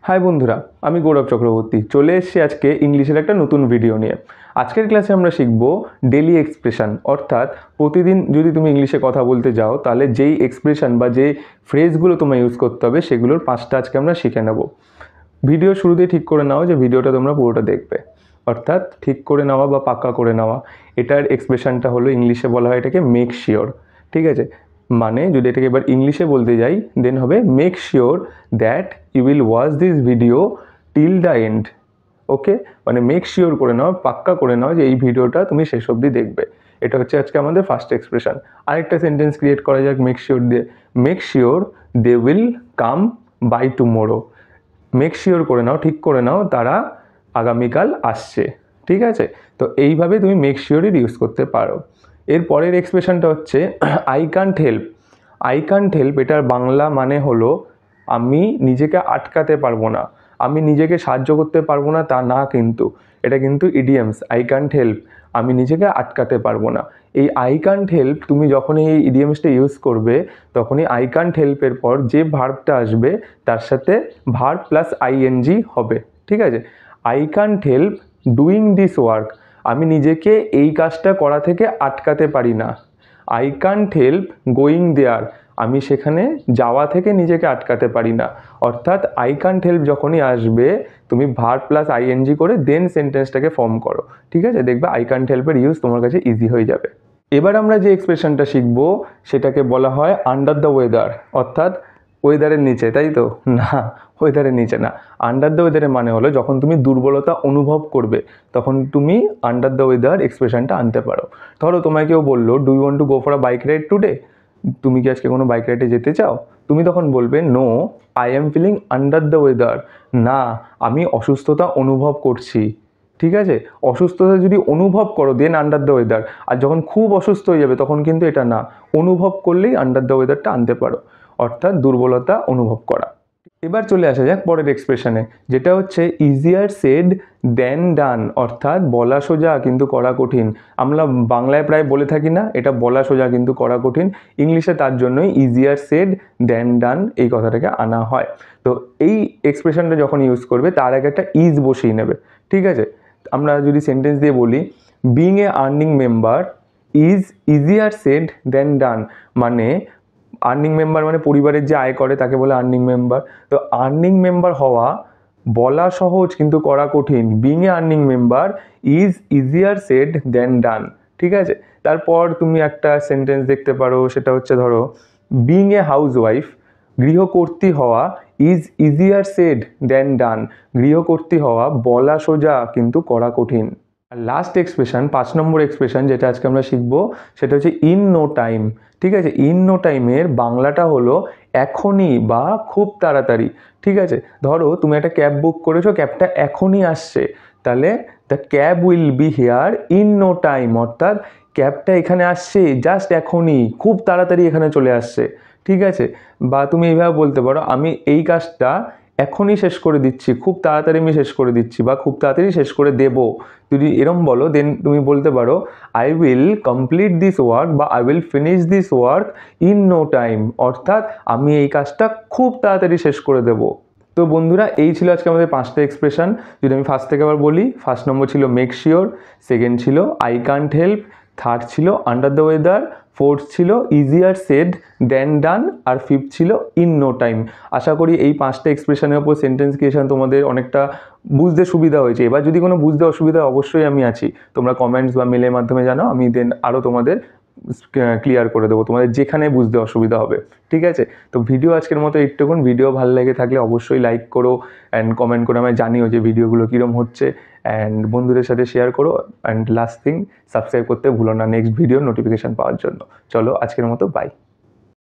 High বন্ধুরা, আমি গৌরব চক্রবর্তী চলে এসেছি আজকে ইংলিশের একটা নতুন ভিডিও নিয়ে। আজকের ক্লাসে আমরা শিখব ডেলি এক্সপ্রেশন, অর্থাৎ প্রতিদিন যদি তুমি ইংলিশে কথা বলতে যাও তাহলে যেই এক্সপ্রেশন বা যে ফ্রেজগুলো তোমায় ইউজ করতে হবে সেগুলোর 5টা আজকে আমরা শিখে নেব। ভিডিও শুরুতেই ঠিক করে নাও যে ভিডিওটা তোমরা পুরোটা দেখবে, অর্থাৎ ঠিক করে নেওয়া বা পাক্কা করে নেওয়া। এটার এক্সপ্রেশনটা হলো, ইংলিশে বলা হয় এটাকে মেক শিওর। ঠিক আছে, মানে যদি এটাকে এবার ইংলিশে বলতে যাই দেন হবে make sure that you will watch this video till the end. Okay, মানে মেক শিওর করে নাও, পাক্কা করে নাও যে এই ভিডিওটা তুমি শেষ অবধি দেখবে। এটা হচ্ছে আজকে আমাদের ফার্স্ট এক্সপ্রেশন। আরেকটা সেন্টেন্স ক্রিয়েট করা যাক মেক শিওর দিয়ে। Make sure they will come by tomorrow. Make sure করে নাও, ঠিক করে নাও তারা আগামীকাল আসছে। ঠিক আছে, তো এইভাবে তুমি মেক শিওরের ইউজ করতে পারো। এর পরের এক্সপ্রেশনটা হচ্ছে I can't help. I can't help এটার বাংলা মানে হলো আমি নিজেকে আটকাতে পারবো না, আমি নিজেকে সাহায্য করতে পারবো না তা না, কিন্তু এটা কিন্তু ইডিয়ামস। আই কান্ট হেল্প, আমি নিজেকে আটকাতে পারবো না। এই আই কান্ট হেল্প তুমি যখনই এই ইডিয়ামসটা ইউজ করবে তখনই আই কান্ট হেল্পের পর যে ভার্বটা আসবে তার সাথে ভার্ব প্লাস আইএনজি হবে। ঠিক আছে, I can't help doing this work, আমি নিজেকে এই কাজটা করা থেকে আটকাতে পারি না। I can't help going there, আমি সেখানে যাওয়া থেকে নিজেকে আটকাতে পারি না। অর্থাৎ আই কান্ট হেল্প যখনই আসবে তুমি ভার্ব প্লাস আইএনজি করে দেন সেন্টেন্সটাকে ফর্ম করো। ঠিক আছে, দেখবে আই কান্ট হেল্পের ইউজ তোমার কাছে ইজি হয়ে যাবে। এবার আমরা যে এক্সপ্রেশনটা শিখবো সেটাকে বলা হয় আন্ডার দ্য ওয়েদার, অর্থাৎ ওয়েদারের নিচে, তাই তো? না, ওয়েদারের নিচে না। আন্ডার দ্য ওয়েদারের মানে হলো যখন তুমি দুর্বলতা অনুভব করবে তখন তুমি আন্ডার দ্য ওয়েদার এক্সপ্রেশনটা আনতে পারো। ধরো তোমায় কেউ বললো do you want to go for a bike ride today, তুমি কি আজকে কোনো বাইক রাইডে যেতে চাও? তুমি তখন বলবে no I am feeling under the weather, না আমি অসুস্থতা অনুভব করছি। ঠিক আছে, অসুস্থতা যদি অনুভব করো দেন আন্ডার দ্য ওয়েদার, আর যখন খুব অসুস্থ হয়ে যাবে তখন কিন্তু এটা না, অনুভব করলেই আন্ডার দ্য ওয়েদারটা আনতে পারো, অর্থাৎ দুর্বলতা অনুভব করা। এবার চলে আসা যাক পরের এক্সপ্রেশনে, যেটা হচ্ছে ইজিয়ার সেড দেন ডান, অর্থাৎ বলা সোজা কিন্তু করা কঠিন। আমরা বাংলায় প্রায় বলে থাকি না এটা বলা সোজা কিন্তু করা কঠিন, ইংলিশে তার জন্যই ইজিয়ার সেড দেন ডান এই কথাটাকে আনা হয়। তো এই এক্সপ্রেশনটা যখন ইউজ করবে তার আগে একটা ইজ বসিয়ে নেবে। ঠিক আছে, আমরা যদি সেন্টেন্স দিয়ে বলি being a earning member is easier said than done, মানে আর্নিং মেম্বার মানে পরিবারের যে আয় করে তাকে বলে আর্নিং মেম্বার। তো আর্নিং মেম্বার হওয়া বলা সহজ কিন্তু করা কঠিন, being a earning member is easier said than done. ঠিক আছে, তারপর তুমি একটা সেন্টেন্স দেখতে পারো, সেটা হচ্ছে ধরো বিং এ হাউস ওয়াইফ, গৃহকর্ত্রী হওয়া ইজ ইজিয়ার সেড দেন ডান, গৃহকর্ত্রী হওয়া বলা সোজা কিন্তু করা কঠিন। আর লাস্ট এক্সপ্রেশন 5 নম্বর এক্সপ্রেশন যেটা আজকে আমরা শিখবো সেটা হচ্ছে ইন নো টাইম। ঠিক আছে, ইন নো টাইমের বাংলাটা হলো এখনই বা খুব তাড়াতাড়ি। ঠিক আছে, ধরো তুমি একটা ক্যাব বুক করেছো, ক্যাবটা এখনই আসছে, তাহলে the cab will be here in no time, অর্থাৎ ক্যাবটা এখানে আসছে জাস্ট এখনই, খুব তাড়াতাড়ি এখানে চলে আসছে। ঠিক আছে, বা তুমি এইভাবে বলতে পারো আমি এই কাজটা এখনই শেষ করে দিচ্ছি, খুব তাড়াতাড়ি আমি শেষ করে দিচ্ছি, বা খুব তাড়াতাড়ি শেষ করে দেবো। যদি এরম বলো দেন তুমি বলতে পারো I will complete this work বা I will finish this work in no time, অর্থাৎ আমি এই কাজটা খুব তাড়াতাড়ি শেষ করে দেবো। তো বন্ধুরা, এই ছিল আজকে আমাদের 5টা এক্সপ্রেশন। যদি আমি ফার্স্ট থেকে আবার বলি, ফার্স্ট নম্বর ছিল মেক শিওর, সেকেন্ড ছিল আই কান্ট হেল্প, থার্ড ছিল আন্ডার দ্য ওয়েদার, ফোর্থ ছিল ইজিয়ার সেড দেন ডান, আর ফিফথ ছিল ইন নো টাইম। আশা করি এই 5টা এক্সপ্রেশনের উপর সেন্টেন্স ক্রিয়েশন তোমাদের অনেকটা বুঝতে সুবিধা হয়েছে। এবার যদি কোনো বুঝতে অসুবিধা অবশ্যই আমি আছি, তোমরা কমেন্টস বা মেলের মাধ্যমে জানাও, আমি দেন আরও তোমাদের ক্লিয়ার করে দেবো তোমাদের যেখানে বুঝতে অসুবিধা হবে। ঠিক আছে, তো ভিডিও আজকের মতো এইটুকুন। ভিডিও ভালো লেগে থাকলে অবশ্যই লাইক করো অ্যান্ড কমেন্ট করে আমায় জানিও যে ভিডিওগুলো কীরকম হচ্ছে, অ্যান্ড বন্ধুদের সাথে শেয়ার করো, অ্যান্ড লাস্ট থিং সাবস্ক্রাইব করতে ভুলো না নেক্সট ভিডিও নোটিফিকেশান পাওয়ার জন্য। চলো আজকের মতো বাই।